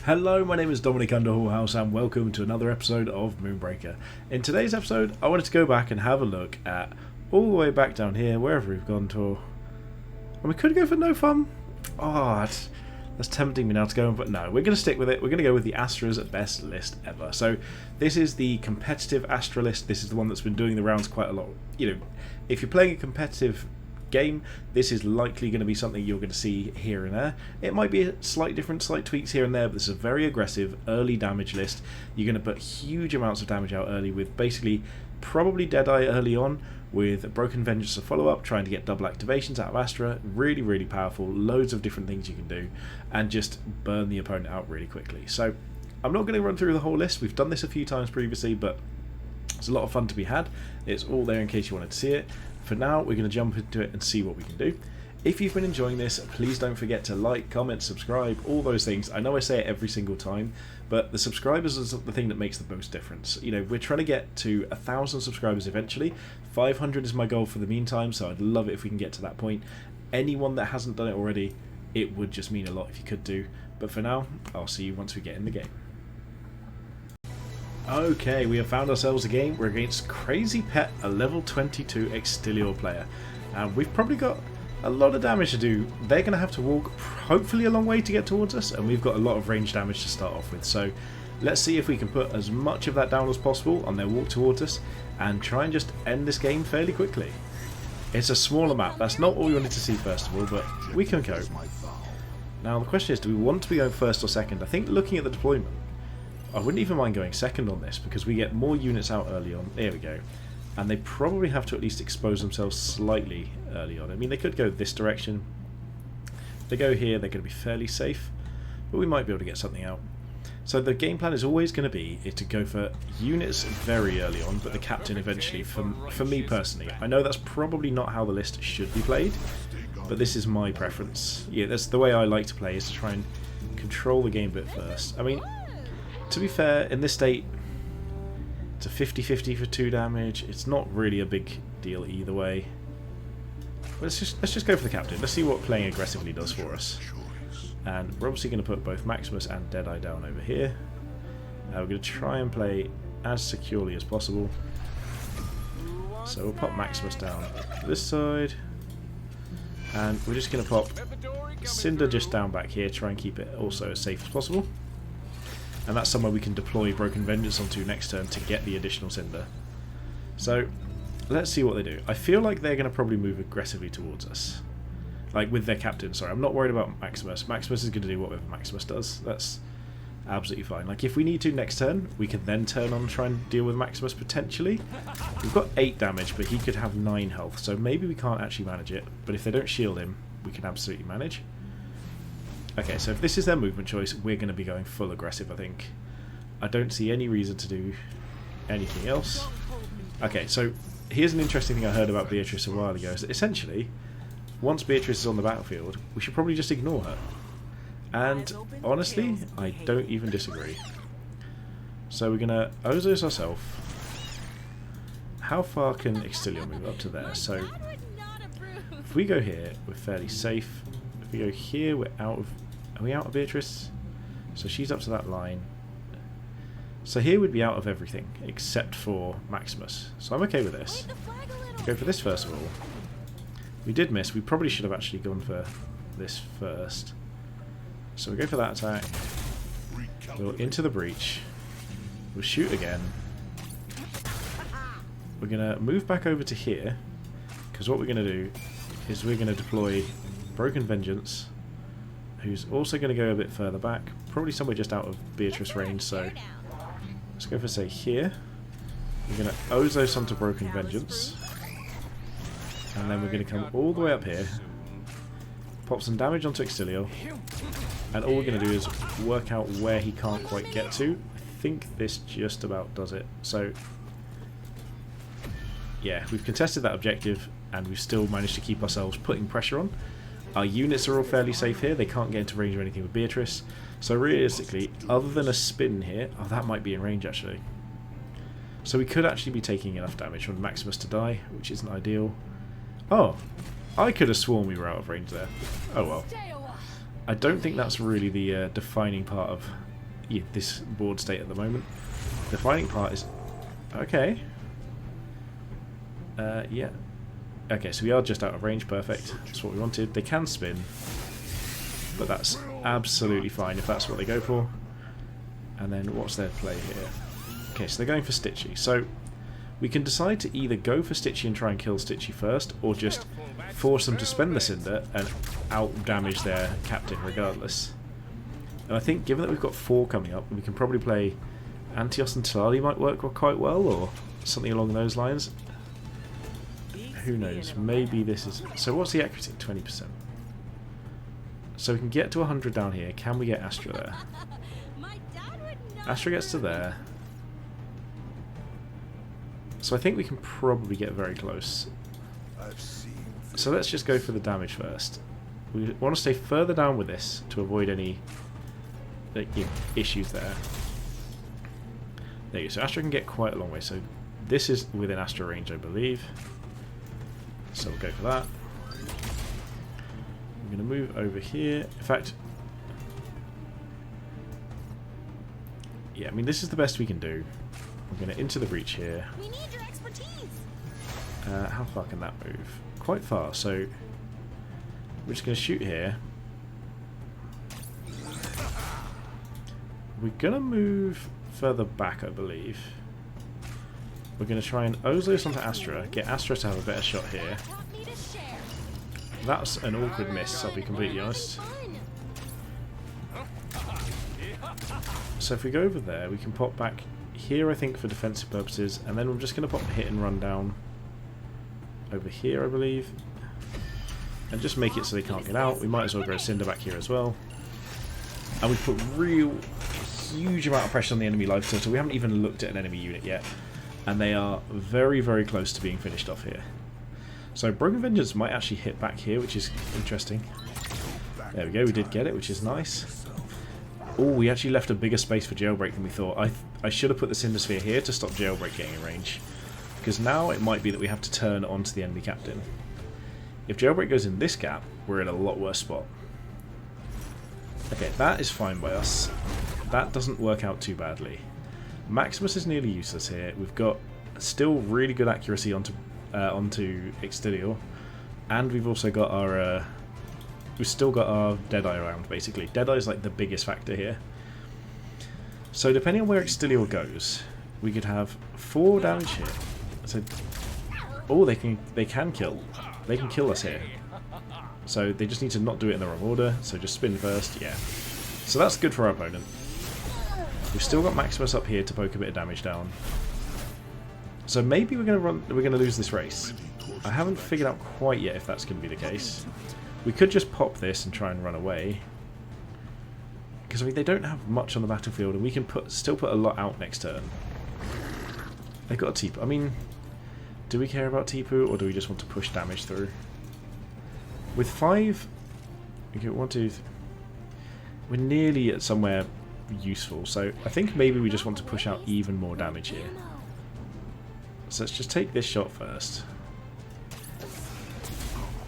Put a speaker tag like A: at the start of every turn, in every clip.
A: Hello, my name is Dominic Underhaul and welcome to another episode of Moonbreaker. In today's episode, I wanted to go back and have a look at all the way back down here, wherever we've gone to. And we could go for no fun. Oh, that's tempting me now to go, but no, we're going to stick with it. We're going to go with the Astra's best list ever. So this is the competitive Astra list. This is the one that's been doing the rounds quite a lot. You know, if you're playing a competitive game, this is likely going to be something you're going to see here and there. It might be a slight tweaks here and there, but this is a very aggressive early damage list. You're going to put huge amounts of damage out early with basically probably Deadeye early on, with Broken Vengeance to follow up, trying to get double activations out of Astra. Really, really powerful. Loads of different things you can do, and just burn the opponent out really quickly. So I'm not going to run through the whole list. We've done this a few times previously, but it's a lot of fun to be had. It's all there in case you wanted to see it. For now, we're going to jump into it and see what we can do. If you've been enjoying this, please don't forget to like, comment, subscribe, all those things. I know I say it every single time, but the subscribers is the thing that makes the most difference. You know, we're trying to get to 1,000 subscribers eventually. 500 is my goal for the meantime, so I'd love it if we can get to that point. Anyone that hasn't done it already, it would just mean a lot if you could do. But for now, I'll see you once we get in the game. Okay, we have found ourselves a game. We're against Crazy Pet, a level 22 Extilior player. And we've probably got a lot of damage to do. They're going to have to walk hopefully a long way to get towards us, and we've got a lot of range damage to start off with. So let's see if we can put as much of that down as possible on their walk towards us and try and just end this game fairly quickly. It's a smaller map. That's not what we wanted to see first of all, but we can cope. Now the question is, do we want to be going first or second? I think looking at the deployment, I wouldn't even mind going second on this because we get more units out early on. There we go. And they probably have to at least expose themselves slightly early on. I mean, they could go this direction. If they go here, they're going to be fairly safe, but we might be able to get something out. So the game plan is always going to be to go for units very early on, but the captain eventually, for me personally. I know that's probably not how the list should be played, but this is my preference. Yeah, that's the way I like to play, is to try and control the game a bit first. I mean, to be fair, in this state, it's a 50-50 for 2 damage. It's not really a big deal either way. Let's just go for the captain. Let's see what playing aggressively does for us. And we're obviously going to put both Maximus and Deadeye down over here. We're going to try and play as securely as possible. So we'll pop Maximus down this side. And we're just going to pop Cinder just down back here, try and keep it also as safe as possible. And that's somewhere we can deploy Broken Vengeance onto next turn to get the additional Cinder. So let's see what they do. I feel like they're going to probably move aggressively towards us. Like with their captain, sorry. I'm not worried about Maximus. Maximus is going to do whatever Maximus does. That's absolutely fine. Like if we need to next turn, we can then turn on and try and deal with Maximus potentially. We've got 8 damage, but he could have 9 health. So maybe we can't actually manage it. But if they don't shield him, we can absolutely manage. Okay, so if this is their movement choice, we're going to be going full aggressive, I think. I don't see any reason to do anything else. Okay, so here's an interesting thing I heard about Beatrice a while ago. Is that essentially, once Beatrice is on the battlefield, we should probably just ignore her. And honestly, I don't even disagree. So we're going to Ozos ourselves. How far can Extilior move up to there? So if we go here, we're fairly safe. If we go here, we're out of... Are we out of Beatrice? So she's up to that line. So here we'd be out of everything except for Maximus. So I'm okay with this. We'll go for this first of all. We did miss. We probably should have actually gone for this first. So we go for that attack. We'll into the breach. We'll shoot again. We're going to move back over to here, because what we're going to do is we're going to deploy Broken Vengeance, who's also going to go a bit further back, probably somewhere just out of Beatrice range. So let's go for, say, here. We're going to Ozos onto Broken Vengeance, and then we're going to come all the way up here, pop some damage onto Extilior, and all we're going to do is work out where he can't quite get to. I think this just about does it. So yeah, we've contested that objective, and we've still managed to keep ourselves putting pressure on. Our units are all fairly safe here. They can't get into range or anything with Beatrice. So realistically, other than a spin here... Oh, that might be in range, actually. So we could actually be taking enough damage from Maximus to die, which isn't ideal. Oh, I could have sworn we were out of range there. Oh well. I don't think that's really the defining part of this board state at the moment. The fighting part is okay. Yeah. Okay, so we are just out of range. Perfect. That's what we wanted. They can spin, but that's absolutely fine if that's what they go for. And then what's their play here? Okay, so they're going for Stitchy. So we can decide to either go for Stitchy and try and kill Stitchy first, or just force them to spend the Cinder and out-damage their captain regardless. And I think given that we've got 4 coming up, we can probably play Antios and Talali might work quite well, or something along those lines. Who knows? Maybe this is... So what's the accuracy? 20%. So we can get to 100 down here. Can we get Astra there? Astra gets to there. So I think we can probably get very close. So let's just go for the damage first. We want to stay further down with this to avoid any issues there. There you go. So Astra can get quite a long way. So this is within Astra range, I believe. So we'll go for that. I'm going to move over here. In fact, yeah, I mean, this is the best we can do. We're going to into the breach here.
B: We need your expertise.
A: How far can that move? Quite far, so we're just going to shoot here. We're going to move further back, I believe. We're going to try and Ozos onto Astra, get Astra to have a better shot here. That's an awkward miss, I'll be completely honest. So if we go over there, we can pop back here, I think, for defensive purposes, and then we're just going to pop hit and run down over here, I believe, and just make it so they can't get out. We might as well grow Cinder back here as well. And we put real huge amount of pressure on the enemy life total. We haven't even looked at an enemy unit yet, and they are very, very close to being finished off here. So Broken Vengeance might actually hit back here, which is interesting. There we go, we did get it, which is nice. Oh, we actually left a bigger space for Jailbreak than we thought. I should have put the Cinder Sphere here to stop Jailbreak getting in range, because now it might be that we have to turn onto the enemy captain. If Jailbreak goes in this gap, we're in a lot worse spot. Okay, that is fine by us. That doesn't work out too badly. Maximus is nearly useless here. We've got still really good accuracy onto Exterior, and we've also got our we've still got our Deadeye around, basically. Deadeye is like the biggest factor here. So depending on where Exterior goes, we could have 4 damage here. So, oh, they can kill. They can kill us here. So they just need to not do it in the wrong order. So just spin first, yeah. So that's good for our opponent. We've still got Maximus up here to poke a bit of damage down. So maybe we're gonna lose this race. I haven't figured out quite yet if that's gonna be the case. We could just pop this and try and run away, because I mean they don't have much on the battlefield, and we can still put a lot out next turn. They've got a Tipu. I mean, do we care about Tipu, or do we just want to push damage through? With 5, okay, 1, 2, we're nearly at somewhere useful. So I think maybe we just want to push out even more damage here. So let's just take this shot first.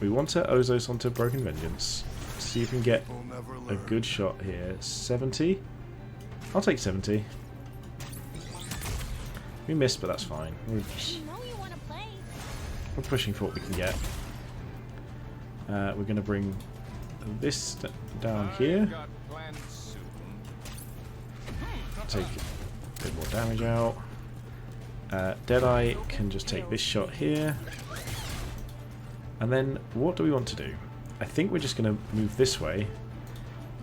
A: We want to Ozos onto Broken Vengeance. See if we can get a good shot here. 70? I'll take 70. We missed, but that's fine. We're pushing for what we can get. We're going to bring this down here. Take a bit more damage out. Deadeye can just take this shot here. And then what do we want to do? I think we're just going to move this way,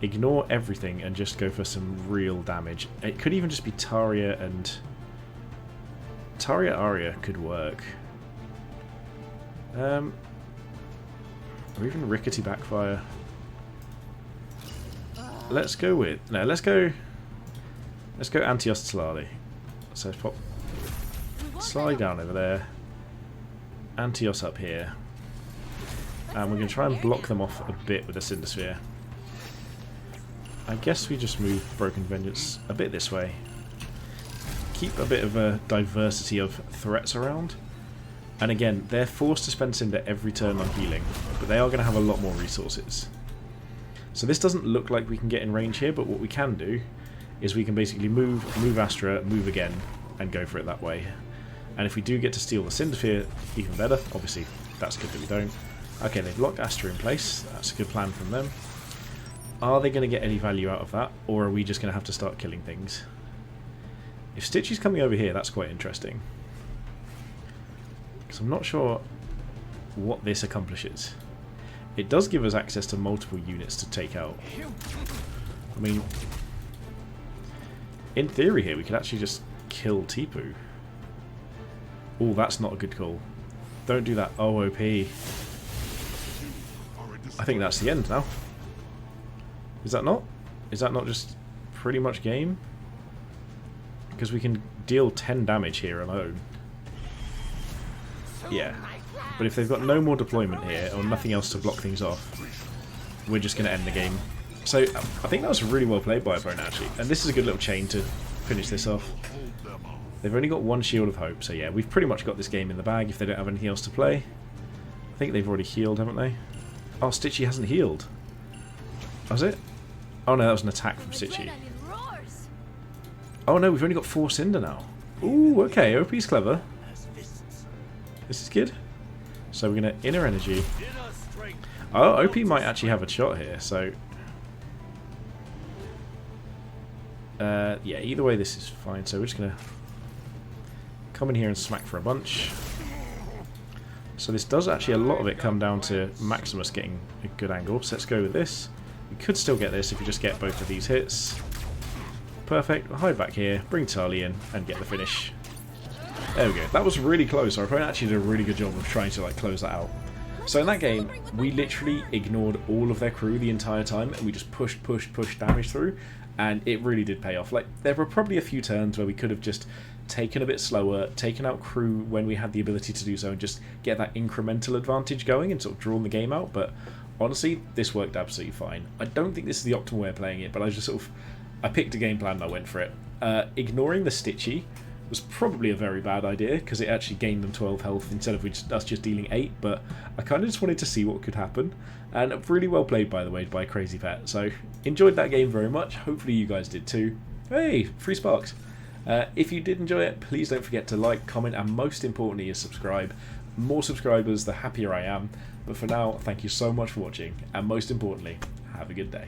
A: ignore everything, and just go for some real damage. It could even just be Taria and... Taria Aria could work. Or even Rickety Backfire. Let's go with... No, let's go Antios Talali. So let's pop Slide down over there. Antios up here. And we're going to try and block them off a bit with the Cinder Sphere. I guess we just move Broken Vengeance a bit this way. Keep a bit of a diversity of threats around. And again, they're forced to spend Cinder every turn on healing, but they are going to have a lot more resources. So this doesn't look like we can get in range here, but what we can do is we can basically move Astra, move again, and go for it that way. And if we do get to steal the Cindersphere, even better. Obviously, that's good that we don't. Okay, they've locked Astra in place. That's a good plan from them. Are they going to get any value out of that, or are we just going to have to start killing things? If Stitchy's coming over here, that's quite interesting. Because I'm not sure what this accomplishes. It does give us access to multiple units to take out. I mean, in theory here, we could actually just kill Tipu. Oh, that's not a good call. Don't do that. Oh, OP. I think that's the end now. Is that not? Is that not just pretty much game? Because we can deal 10 damage here alone. Yeah. But if they've got no more deployment here, or nothing else to block things off, we're just going to end the game. So, I think that was really well played by opponent, actually. And this is a good little chain to finish this off. They've only got one Shield of Hope, so yeah, we've pretty much got this game in the bag if they don't have anything else to play. I think they've already healed, haven't they? Oh, Stitchy hasn't healed. Was it? Oh no, that was an attack from Stitchy. Oh no, we've only got 4 Cinder now. Ooh, okay, OP's clever. This is good. So we're going to Inner Energy. Oh, OP might actually have a shot here, so... yeah, either way this is fine, so we're just going to come in here and smack for a bunch. So this does actually, a lot of it come down to Maximus getting a good angle, so let's go with this. We could still get this if we just get both of these hits. Perfect, we'll hide back here, bring Tali in, and get the finish. There we go. That was really close. Our opponent actually did a really good job of trying to close that out. So in that game, we literally ignored all of their crew the entire time, and we just pushed damage through, and it really did pay off. There were probably a few turns where we could have just taken a bit slower, taken out crew when we had the ability to do so, and just get that incremental advantage going and sort of drawn the game out. But honestly, this worked absolutely fine. I don't think this is the optimal way of playing it, but I picked a game plan and I went for it. Ignoring the Stitchy was probably a very bad idea, because it actually gained them 12 health instead of us just dealing 8, but I kind of just wanted to see what could happen, and really well played, by the way, by Crazy Pet. So, enjoyed that game very much. Hopefully you guys did too. Hey, free sparks. If you did enjoy it, please don't forget to like, comment, and most importantly is subscribe. More subscribers, the happier I am. But for now, thank you so much for watching, and most importantly, have a good day.